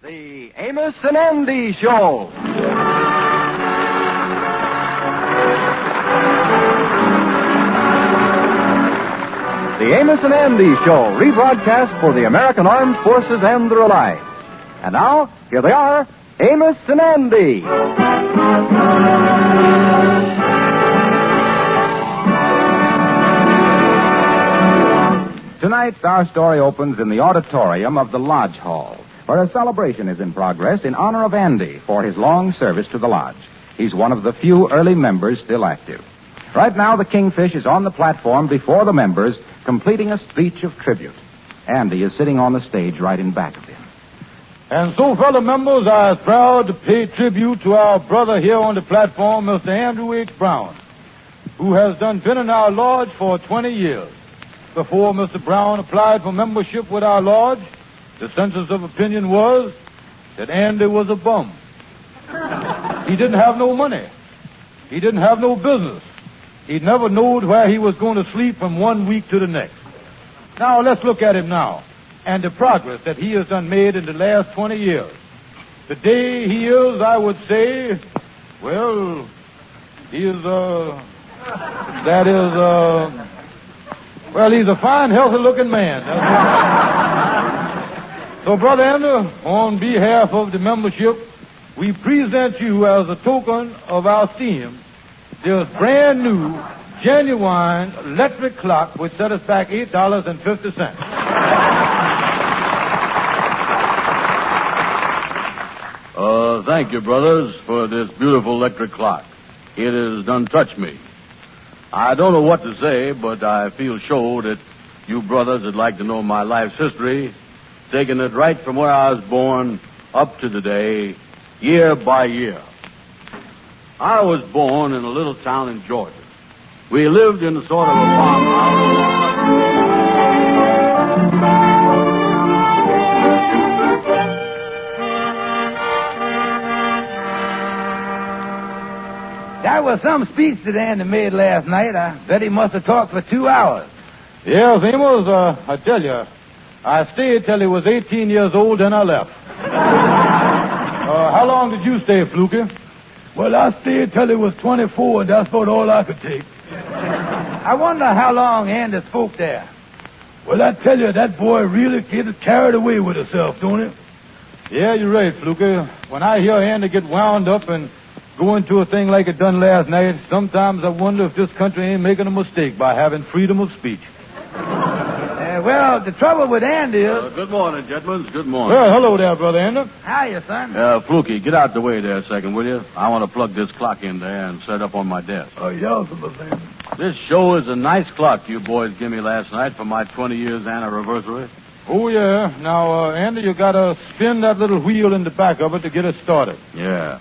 The Amos and Andy Show. The Amos and Andy Show, rebroadcast for the American Armed Forces and their allies. And now, here they are, Amos and Andy. Tonight, our story opens in the auditorium of the Lodge Hall, where a celebration is in progress in honor of Andy for his long service to the Lodge. He's one of the few early members still active. Right now, the Kingfish is on the platform before the members, completing a speech of tribute. Andy is sitting on the stage right in back of him. And so, fellow members, I am proud to pay tribute to our brother here on the platform, Mr. Andrew H. Brown, who has been in our lodge for 20 years. Before Mr. Brown applied for membership with our lodge, the census of opinion was that Andy was a bum. He didn't have no money. He didn't have no business. He never knowed where he was going to sleep from 1 week to the next. Now, let's look at him now and the progress that he has made in the last 20 years. Today he is, I would say, well, he is, well, he's a fine, healthy-looking man. So, Brother Andrew, on behalf of the membership, we present you as a token of our esteem this brand new, genuine electric clock which set us back $8.50. Thank you, brothers, for this beautiful electric clock. It has done touched me. I don't know what to say, but I feel sure that you brothers would like to know my life's history, taking it right from where I was born up to today, year by year. I was born in a little town in Georgia. We lived in a sort of a farmhouse. That was some speech that Andy made last night. I bet he must have talked for 2 hours. Yes, Amos, I tell you, I stayed till he was 18 years old, then I left. How long did you stay, Fluky? Well, I stayed till he was 24, and that's about all I could take. I wonder how long Andy spoke there. Well, I tell you, that boy really gets carried away with himself, don't he? Yeah, you're right, Fluky. When I hear Andy get wound up and go into a thing like it done last night, sometimes I wonder if this country ain't making a mistake by having freedom of speech. Well, the trouble with Andy is... Good morning, gentlemen. Good morning. Well, hello there, Brother Andy. Hiya, son. Fluky, get out the way there a second, will you? I want to plug this clock in there and set up on my desk. Oh, yes, Mr. Andy. This show is a nice clock you boys gave me last night for my 20 years anniversary. Oh, yeah. Now, Andy, you got to spin that little wheel in the back of it to get it started. Yeah.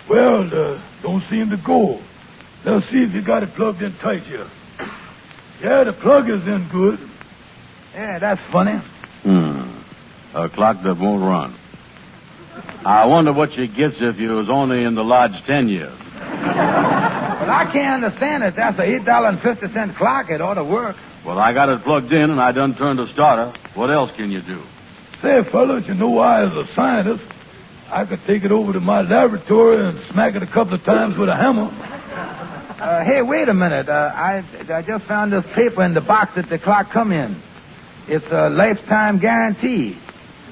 Well, don't seem to go. Let's see if you got it plugged in tight here. Yeah, the plug is in good. Yeah, that's funny. A clock that won't run. I wonder what she gets if you was only in the lodge 10 years. Well, I can't understand it. That's a $8.50 clock. It ought to work. Well, I got it plugged in, and I done turned the starter. What else can you do? Say, fellas, you know I, as a scientist, I could take it over to my laboratory and smack it a couple of times with a hammer. Hey, wait a minute. I just found this paper in the box that the clock come in. It's a lifetime guarantee.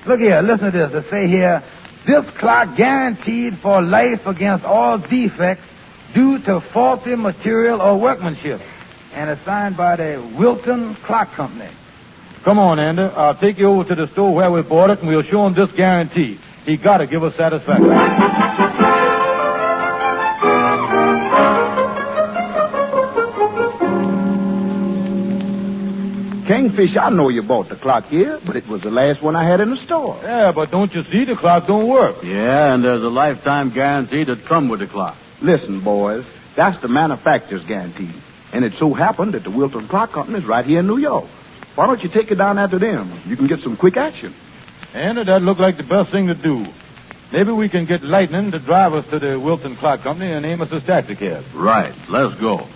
Look here, listen to this. It say here, this clock guaranteed for life against all defects due to faulty material or workmanship. And it's signed by the Wilton Clock Company. Come on, Andy. I'll take you over to the store where we bought it, and we'll show him this guarantee. He got to give us satisfaction. Kingfish, I know you bought the clock here, but it was the last one I had in the store. Yeah, but don't you see, the clock don't work. Yeah, and there's a lifetime guarantee that come with the clock. Listen, boys, that's the manufacturer's guarantee. And it so happened that the Wilton Clock Company is right here in New York. Why don't you take it down after them? You can get some quick action. Andy, that looked like the best thing to do. Maybe we can get Lightning to drive us to the Wilton Clock Company and Amos's taxi cab. Right. Let's go.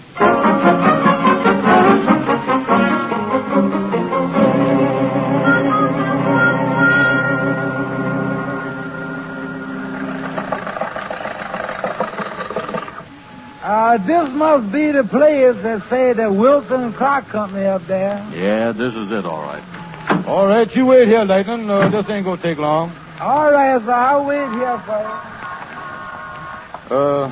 this must be the place that say the Wilton Clock Company up there. Yeah, this is it, all right. All right, you wait here, Lightning. This ain't gonna take long. All right, sir. I'll wait here for you.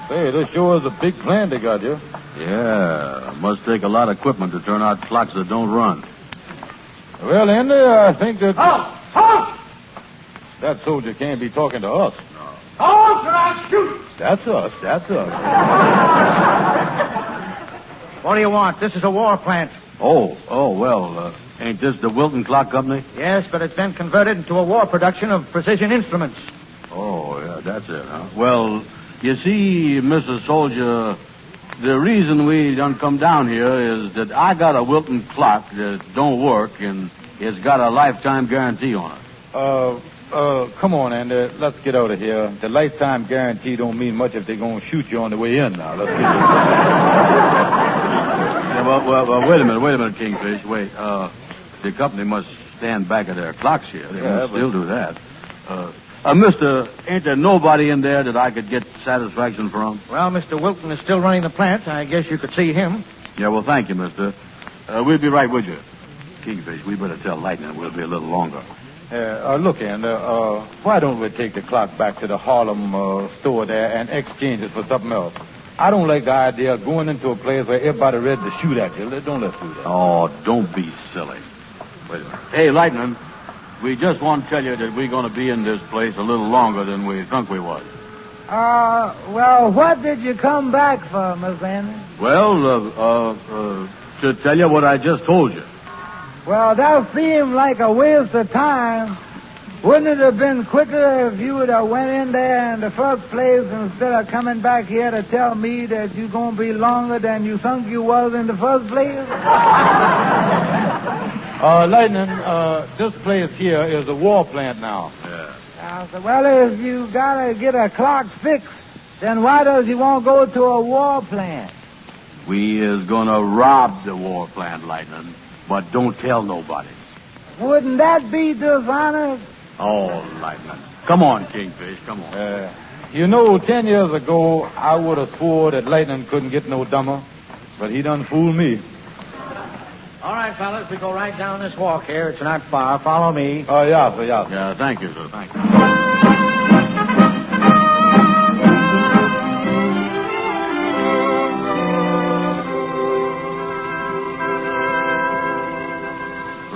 Hey, this sure is a big plan they got here. Yeah, must take a lot of equipment to turn out clocks that don't run. Well, Andy, I think that... Halt! That soldier can't be talking to us. Halt, or I'll shoot! That's us. What do you want? This is a war plant. Oh, well, ain't this the Wilton Clock Company? Yes, but it's been converted into a war production of precision instruments. Oh, yeah, that's it, huh? Well, you see, Mr. Soldier, the reason we done come down here is that I got a Wilton clock that don't work, and it's got a lifetime guarantee on it. Come on, Andy. Let's get out of here. The lifetime guarantee don't mean much if they're going to shoot you on the way in now. Let's get Yeah, well, wait a minute, Kingfish. Wait, the company must stand back of their clocks here. They must still do that. Mister, ain't there nobody in there that I could get satisfaction from? Well, Mr. Wilton is still running the plant. I guess you could see him. Yeah, well, thank you, mister. We'll be right with you. Kingfish, we better tell Lightning we'll be a little longer. Look, Andy, why don't we take the clock back to the Harlem store there and exchange it for something else? I don't like the idea of going into a place where everybody ready to shoot at you. Don't let's do that. Oh, don't be silly. Wait a minute. Hey, Lightning, we just want to tell you that we're going to be in this place a little longer than we think we was. Well, what did you come back for, Miss Andy? Well, to tell you what I just told you. Well, that seemed like a waste of time. Wouldn't it have been quicker if you would have went in there in the first place instead of coming back here to tell me that you're going to be longer than you think you was in the first place? Lightning, this place here is a war plant now. Yeah. Well, if you got to get a clock fixed, then why does you want to go to a war plant? We is going to rob the war plant, Lightning, but don't tell nobody. Wouldn't that be dishonest? Oh, Lightning. Come on, Kingfish, come on. 10 years ago, I would have swore that Lightning couldn't get no dumber, but he done fooled me. All right, fellas, we go right down this walk here. It's not far. Follow me. Yeah. Yeah, thank you, sir. Thank you.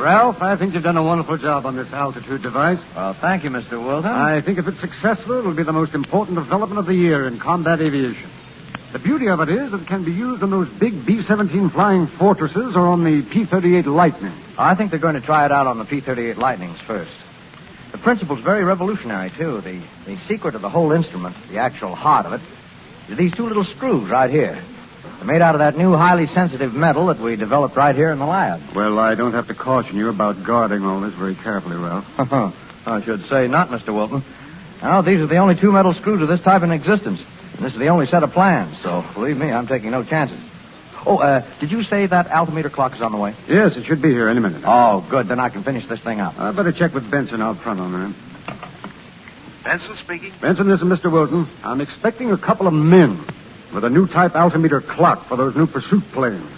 Ralph, I think you've done a wonderful job on this altitude device. Well, thank you, Mr. Wilton. I think if it's successful, it will be the most important development of the year in combat aviation. The beauty of it is it can be used on those big B-17 Flying Fortresses or on the P-38 Lightning. I think they're going to try it out on the P-38 Lightnings first. The principle's very revolutionary, too. The secret of the whole instrument, the actual heart of it, is these two little screws right here. They're made out of that new highly sensitive metal that we developed right here in the lab. Well, I don't have to caution you about guarding all this very carefully, Ralph. I should say not, Mr. Wilton. Now, these are the only two metal screws of this type in existence. And this is the only set of plans, so believe me, I'm taking no chances. Oh, did you say that altimeter clock is on the way? Yes, it should be here any minute. Oh, good. Then I can finish this thing up. I better check with Benson out front on that. Benson speaking. Benson, this is Mr. Wilton. I'm expecting a couple of men with a new type altimeter clock for those new pursuit planes.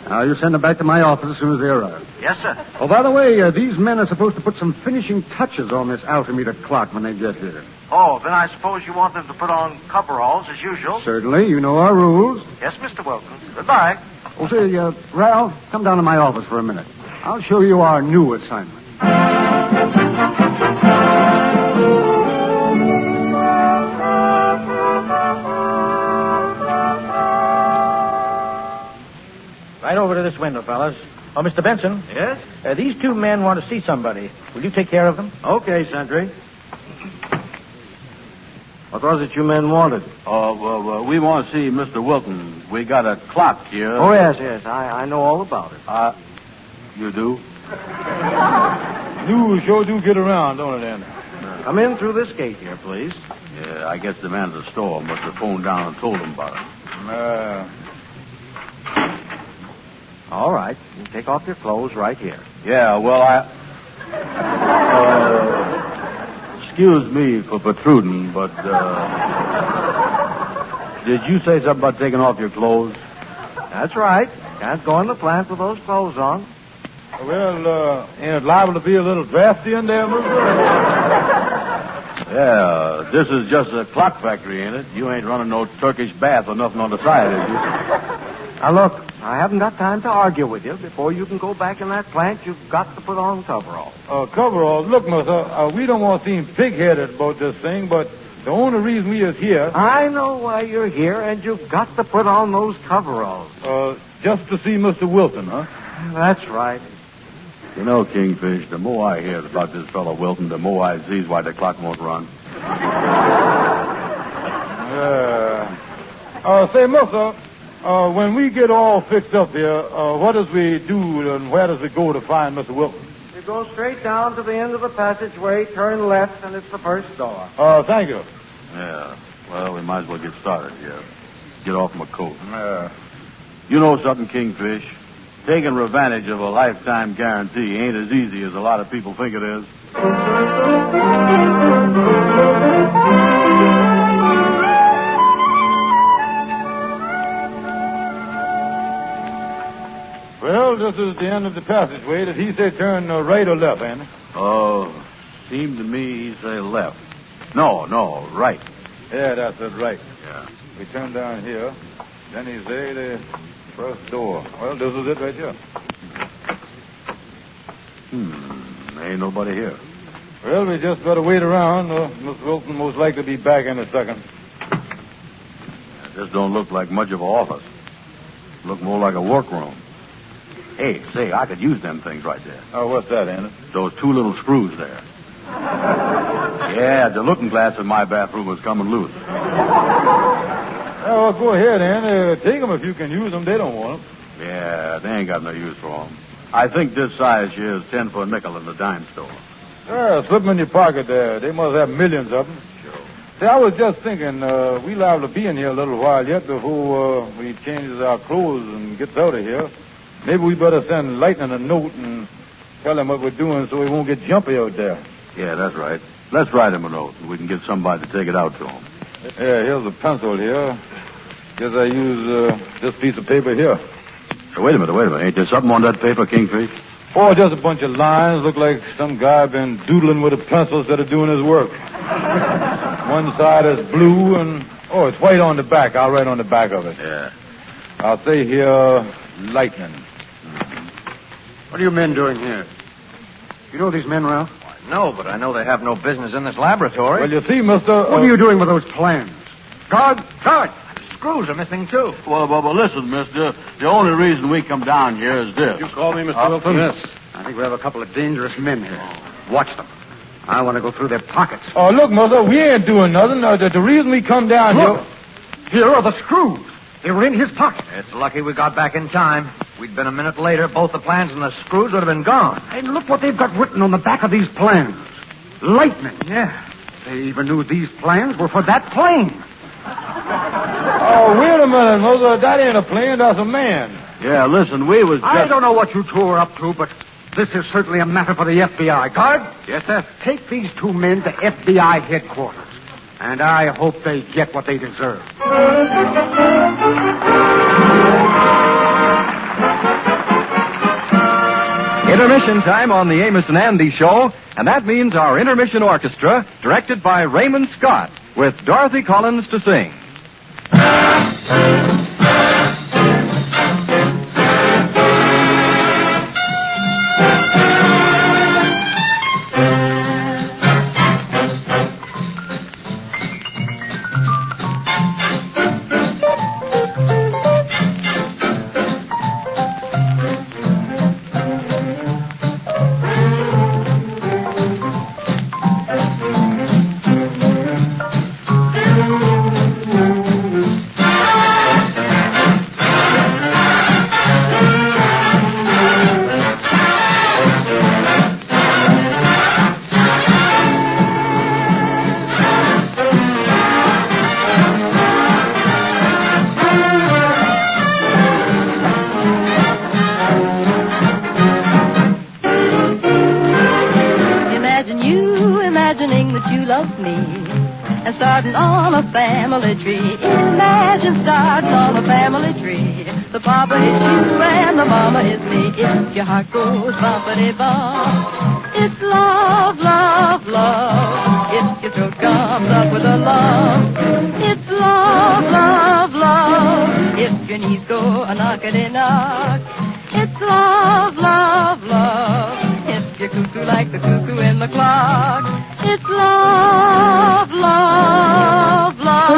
Now, you send them back to my office as soon as they arrive. Yes, sir. Oh, by the way, these men are supposed to put some finishing touches on this altimeter clock when they get here. Oh, then I suppose you want them to put on coveralls as usual. Certainly. You know our rules. Yes, Mr. Wilton. Goodbye. Oh, say, Ralph, come down to my office for a minute. I'll show you our new assignment. Right over to this window, fellas. Oh, Mr. Benson. Yes? These two men want to see somebody. Will you take care of them? Okay, Sentry. What was it you men wanted? Well, we want to see Mr. Wilton. We got a clock here. Oh, yes. I know all about it. You do? You sure do get around, don't it, Andy? Come in through this gate here, please. Yeah, I guess the man at the store must have phoned down and told him about it. All right. You take off your clothes right here. Yeah, well, excuse me for protruding, but Did you say something about taking off your clothes? That's right. Can't go in the plant with those clothes on. Well, ain't it liable to be a little drafty in there, mister? Yeah, this is just a clock factory, ain't it? You ain't running no Turkish bath or nothing on the side, is you? Now, look, I haven't got time to argue with you. Before you can go back in that plant, you've got to put on coveralls. Coveralls. Look, mister, we don't want to seem pig-headed about this thing, but the only reason we is here... I know why you're here, and you've got to put on those coveralls. Just to see Mr. Wilson, huh? That's right. You know, Kingfish, the more I hear about this fellow Wilton, the more I sees why the clock won't run. Say, mister, when we get all fixed up here, what does we do and where does we go to find Mr. Wilton? You go straight down to the end of the passageway, turn left, and it's the first door. Thank you. Yeah, well, we might as well get started here. Get off my coat. You know something, Kingfish? Taking advantage of a lifetime guarantee ain't as easy as a lot of people think it is. Well, this is the end of the passageway. Did he say turn right or left, Andy? Oh, seemed to me he say left. No, right. Yeah, that's it, right. Yeah. We turn down here. Then he say the first door. Well, this is it right here. Ain't nobody here. Well, we just got to wait around. Miss Wilson most likely be back in a second. This don't look like much of an office. Look more like a workroom. Hey, say, I could use them things right there. Oh, what's that, Andy? Those two little screws there. Yeah, the looking glass in my bathroom is coming loose. Oh, well, go ahead, Andy. Take them if you can use them. They don't want them. Yeah, they ain't got no use for them. I think this size here is 10 for a nickel in the dime store. Yeah, slip them in your pocket there. They must have millions of them. Sure. See, I was just thinking, we'll have to be in here a little while yet before we changes our clothes and gets out of here. Maybe we better send Lightning a note and tell him what we're doing so he won't get jumpy out there. Yeah, that's right. Let's write him a note, and we can get somebody to take it out to him. Yeah, here's a pencil here. Guess I use this piece of paper here. So wait a minute. Ain't there something on that paper, Kingfish? Oh, just a bunch of lines. Look like some guy been doodling with a pencil instead of doing his work. One side is blue and... Oh, it's white on the back. I'll write on the back of it. Yeah. I'll say here, Lightning. What are you men doing here? You know these men, Ralph? No, but I know they have no business in this laboratory. Well, you see, mister... What are you doing with those plans? Guard! Screws are missing, too. Well, listen, mister. The only reason we come down here is this. You call me, Mr. Wilson? Yes. I think we have a couple of dangerous men here. Watch them. I want to go through their pockets. Oh, look, mister, we ain't doing nothing. The reason we come down Here are the screws. They were in his pocket. It's lucky we got back in time. We'd been a minute later, both the plans and the screws would have been gone. And look what they've got written on the back of these plans. Lightning. Yeah. They even knew these plans were for that plane. Oh, wait a minute, mister. That ain't a plane, that's a man. Yeah, listen, we was just... I don't know what you two are up to, but this is certainly a matter for the FBI. Guard? Yes, sir. Take these two men to FBI headquarters. And I hope they get what they deserve. Intermission time on the Amos and Andy Show, and that means our intermission orchestra, directed by Raymond Scott, with Dorothy Collins to sing. Imagining that you love me and starting on a family tree. Imagine starting on a family tree. The papa is you and the mama is me. If your heart goes bumpity-bump, it's love, love, love. If your throat comes up with a lump, it's love, love, love. If your knees go a knockity-knock, it's love, love, love. If you're cuckoo like the cuckoo in the clock, it's love, love, love.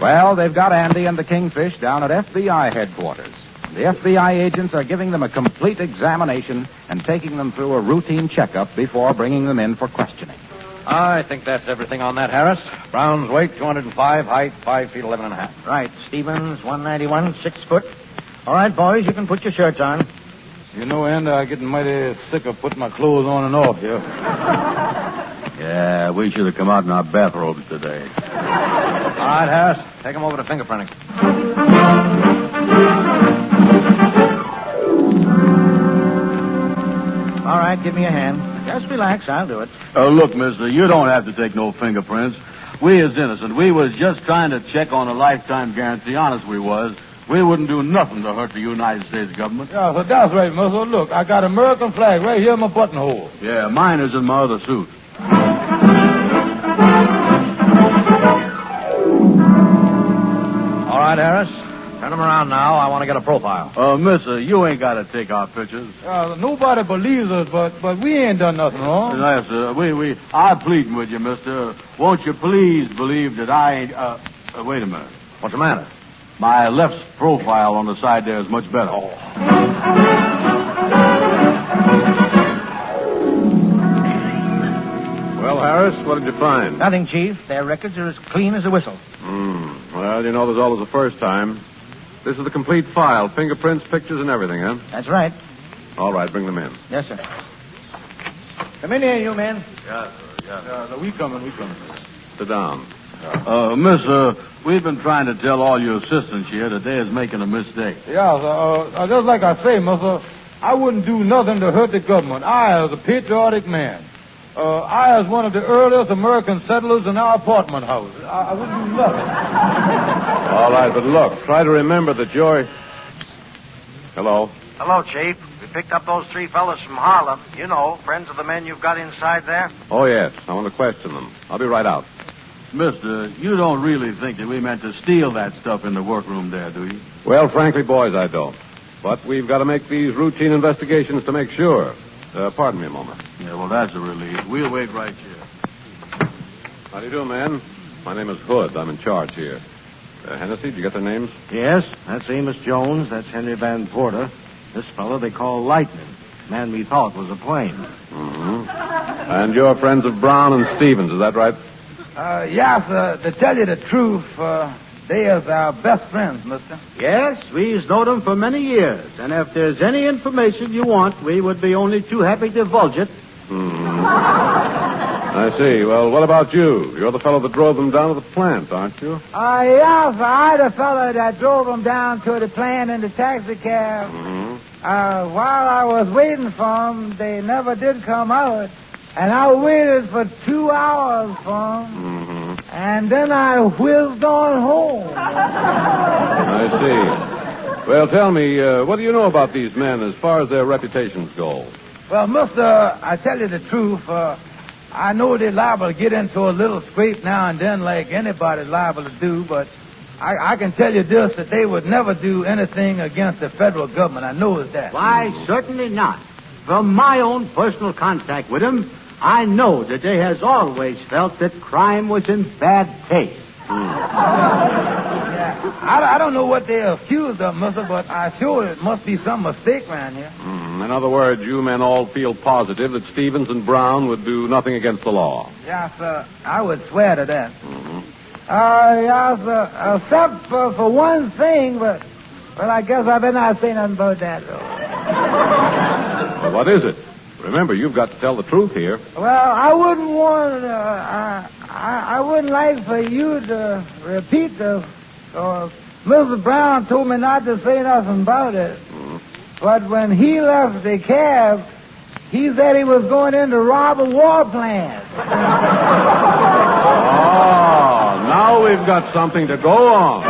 Well, they've got Andy and the Kingfish down at FBI headquarters. The FBI agents are giving them a complete examination and taking them through a routine checkup before bringing them in for questioning. I think that's everything on that, Harris. Brown's weight, 205, height, 5 feet 11 and a half. Right. Stevens, 191, 6 foot. All right, boys, you can put your shirts on. You know, Andy, I'm getting mighty sick of putting my clothes on and off here. Yeah, we should have come out in our bathrobes today. All right, Harris, take him over to fingerprinting. All right, give me a hand. Just relax, I'll do it. Look, mister, you don't have to take no fingerprints. We is innocent. We was just trying to check on a lifetime guarantee. Honest we was. We wouldn't do nothing to hurt the United States government. Yeah, so that's right, mister. Look, I got an American flag right here in my buttonhole. Yeah, mine is in my other suit. All right, Harris, turn him around now. I want to get a profile. Mister, you ain't got to take our pictures. Nobody believes us, but we ain't done nothing wrong. Yes, sir. I'm pleading with you, mister. Won't you please believe that I ain't... wait a minute. What's the matter? My left profile on the side there is much better. Oh. Well, Harris, what did you find? Nothing, Chief. Their records are as clean as a whistle. Well, you know, there's always a first time. This is the complete file. Fingerprints, pictures, and everything, huh? That's right. All right, bring them in. Yes, sir. Come in here, you men. Yeah, sir. Yeah, we coming. Sit down. Mister, we've been trying to tell all your assistants here that they is making a mistake. Yeah, just like I say, mister, I wouldn't do nothing to hurt the government. I, as a patriotic man, I, as one of the earliest American settlers in our apartment house, I wouldn't do nothing. All right, but look, try to remember that you're... Hello? Hello, Chief. We picked up those 3 fellas from Harlem. You know, friends of the men you've got inside there. Oh, yes. I want to question them. I'll be right out. Mister, you don't really think that we meant to steal that stuff in the workroom there, do you? Well, frankly, boys, I don't. But we've got to make these routine investigations to make sure. Pardon me a moment. Yeah, well, that's a relief. We'll wait right here. How do you do, man? My name is Hood. I'm in charge here. Hennessy, did you get their names? Yes, that's Amos Jones. That's Henry Van Porter. This fellow they call Lightning. Man we thought was a plane. Mm-hmm. And you're friends of Brown and Stevens, is that right? Yes, to tell you the truth, they is our best friends, mister. Yes, we've known them for many years. And if there's any information you want, we would be only too happy to divulge it. I see. Well, what about you? You're the fellow that drove them down to the plant, aren't you? Yes, I the fellow that drove them down to the plant in the taxi cab. Mm-hmm. While I was waiting for them, they never did come out. And I waited for 2 hours for them. Mm-hmm. And then I whizzed on home. I see. Well, tell me, what do you know about these men as far as their reputations go? Well, mister, I tell you the truth, I know they're liable to get into a little scrape now and then like anybody's liable to do, but I can tell you this, that they would never do anything against the federal government. I know that. Why, certainly not. From my own personal contact with them, I know that they has always felt that crime was in bad taste. I don't know what they're accused of, mister, but I sure it must be some mistake around here. In other words, you men all feel positive that Stevens and Brown would do nothing against the law. Yes, sir. I would swear to that. Yes, sir. Except for one thing, but I guess I better not say nothing about that, though. Well, what is it? Remember, you've got to tell the truth here. Well, I wouldn't want. I wouldn't like for you to repeat Mrs. Brown told me not to say nothing about it. But when he left the cab, he said he was going in to rob a war plant. Oh, now we've got something to go on.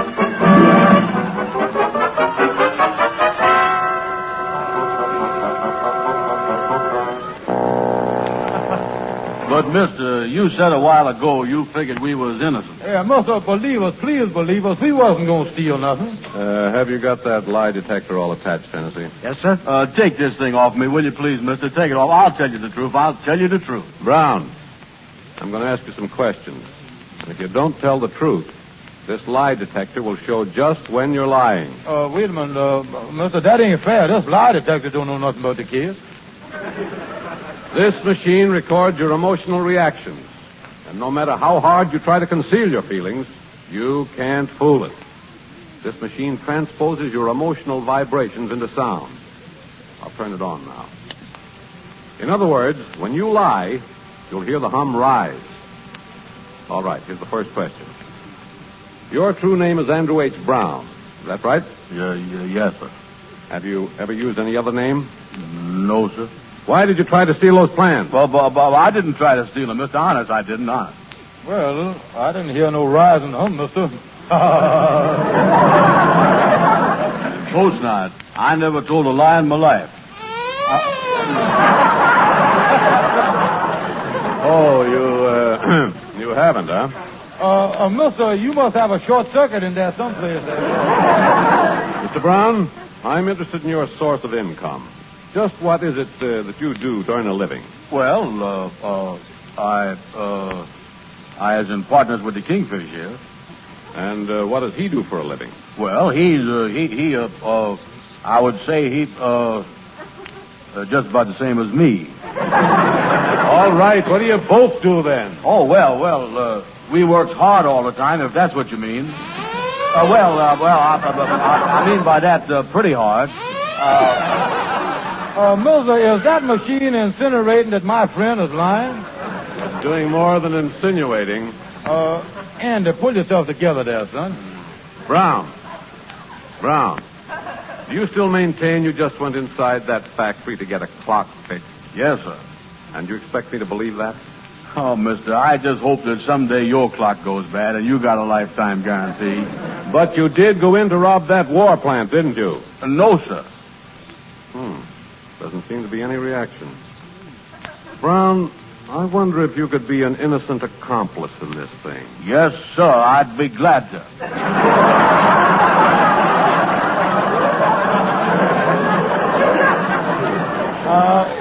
But, mister, you said a while ago you figured we was innocent. Yeah, mister, believe us, please believe us. We wasn't going to steal nothing. Have you got that lie detector all attached, Tennessee? Yes, sir. Take this thing off me, will you please, mister? Take it off. I'll tell you the truth. I'll tell you the truth. Brown, I'm going to ask you some questions. And if you don't tell the truth, this lie detector will show just when you're lying. Wait a minute, mister, that ain't fair. This lie detector don't know nothing about the case. This machine records your emotional reactions. And no matter how hard you try to conceal your feelings, you can't fool it. This machine transposes your emotional vibrations into sound. I'll turn it on now. In other words, when you lie, you'll hear the hum rise. All right, here's the first question. Your true name is Andrew H. Brown. Is that right? Yes, sir. Have you ever used any other name? No, sir. Why did you try to steal those plans? Well, I didn't try to steal them, Mr. Honest. I didn't, honest. Well, I didn't hear no rise in the hum, mister. Coach not. I never told a lie in my life. You haven't, huh? Mister, you must have a short circuit in there someplace. Mr. Brown, I'm interested in your source of income. Just what is it that you do to earn a living? Well, I is in partners with the Kingfish here. And what does he do for a living? Well, I would say he's just about the same as me. All right, what do you both do then? Oh, well, we works hard all the time, if that's what you mean. I mean by that, pretty hard. Mister, is that machine incinerating that my friend is lying? It's doing more than insinuating. Andy, pull yourself together there, son. Brown, do you still maintain you just went inside that factory to get a clock fixed? Yes, sir. And you expect me to believe that? Oh, mister, I just hope that someday your clock goes bad and you got a lifetime guarantee. But you did go in to rob that war plant, didn't you? No, sir. Doesn't seem to be any reaction. Brown, I wonder if you could be an innocent accomplice in this thing. Yes, sir. I'd be glad to.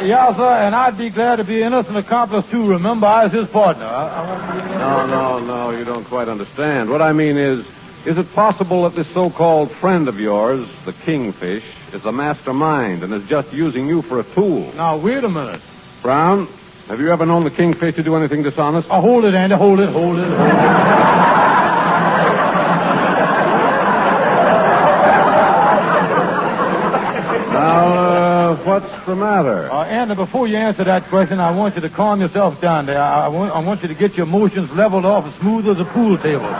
Yes, sir, and I'd be glad to be an innocent accomplice, too. Remember, I was his partner. No, you don't quite understand. What I mean is it possible that this so-called friend of yours, the Kingfish, is the mastermind and is just using you for a tool? Now, wait a minute. Brown, have you ever known the Kingfish to do anything dishonest? Oh, hold it, Andy. Hold it. Now, what's the matter? Andy, before you answer that question, I want you to calm yourself down there. I want you to get your emotions leveled off as smooth as a pool table.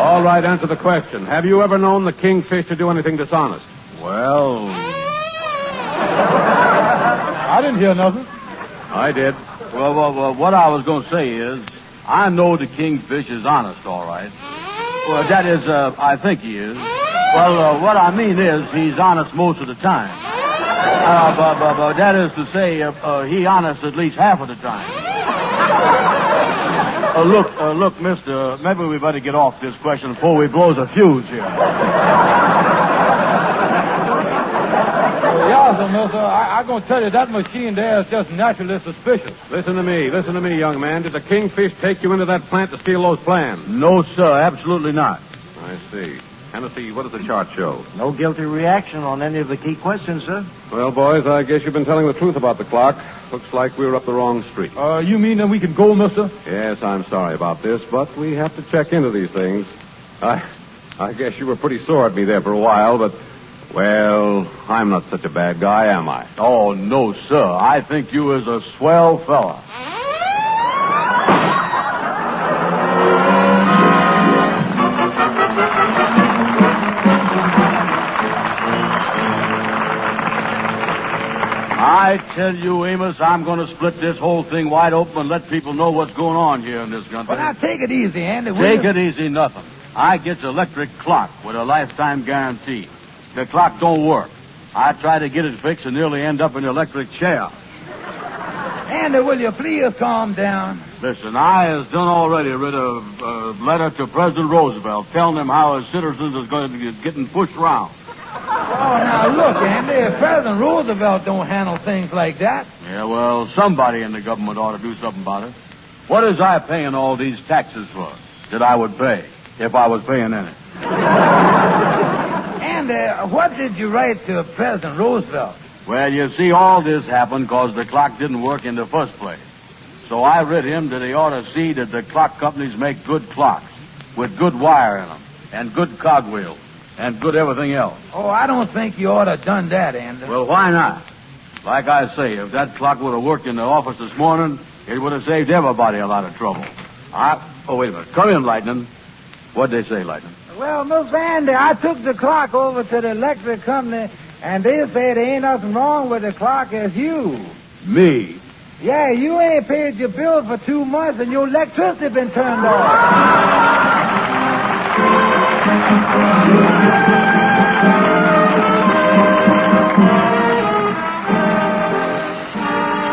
All right, answer the question. Have you ever known the Kingfish to do anything dishonest? Well, I didn't hear nothing. I did. Well, what I was going to say is, I know the Kingfish is honest, all right. Well, that is, I think he is. Well, what I mean is, he's honest most of the time. But that is to say, he honest at least half of the time. Look, mister, maybe we better get off this question before we blows a fuse here. Yeah, sir, mister. I'm going to tell you, that machine there is just naturally suspicious. Listen to me, young man. Did the Kingfish take you into that plant to steal those plans? No, sir, absolutely not. I see. Hennessy, what does the chart show? No guilty reaction on any of the key questions, sir. Well, boys, I guess you've been telling the truth about the clock. Looks like we were up the wrong street. You mean that we can go, mister? Yes, I'm sorry about this, but we have to check into these things. I guess you were pretty sore at me there for a while, but, well, I'm not such a bad guy, am I? Oh, no, sir. I think you is a swell fella. I tell you, Amos, I'm going to split this whole thing wide open and let people know what's going on here in this country. Well, now, take it easy, Andy. Take it easy, nothing. I gets electric clock with a lifetime guarantee. The clock don't work. I try to get it fixed and nearly end up in an electric chair. Andy, will you please calm down? Listen, I has done already writ a letter to President Roosevelt telling him how his citizens is going to be getting pushed around. Oh, now, look, Andy, if President Roosevelt don't handle things like that. Yeah, well, somebody in the government ought to do something about it. What is I paying all these taxes for that I would pay if I was paying any? Andy, what did you write to President Roosevelt? Well, you see, all this happened because the clock didn't work in the first place. So I writ him that he ought to see that the clock companies make good clocks with good wire in them and good cogwheels and good everything else. Oh, I don't think you ought to have done that, Andy. Well, why not? Like I say, if that clock would have worked in the office this morning, it would have saved everybody a lot of trouble. Oh, wait a minute. Come in, Lightning. What'd they say, Lightning? Well, Miss Andy, I took the clock over to the electric company, and they say there ain't nothing wrong with the clock as you. Me? Yeah, you ain't paid your bill for 2 months, and your electricity been turned off.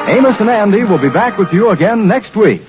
Amos and Andy will be back with you again next week.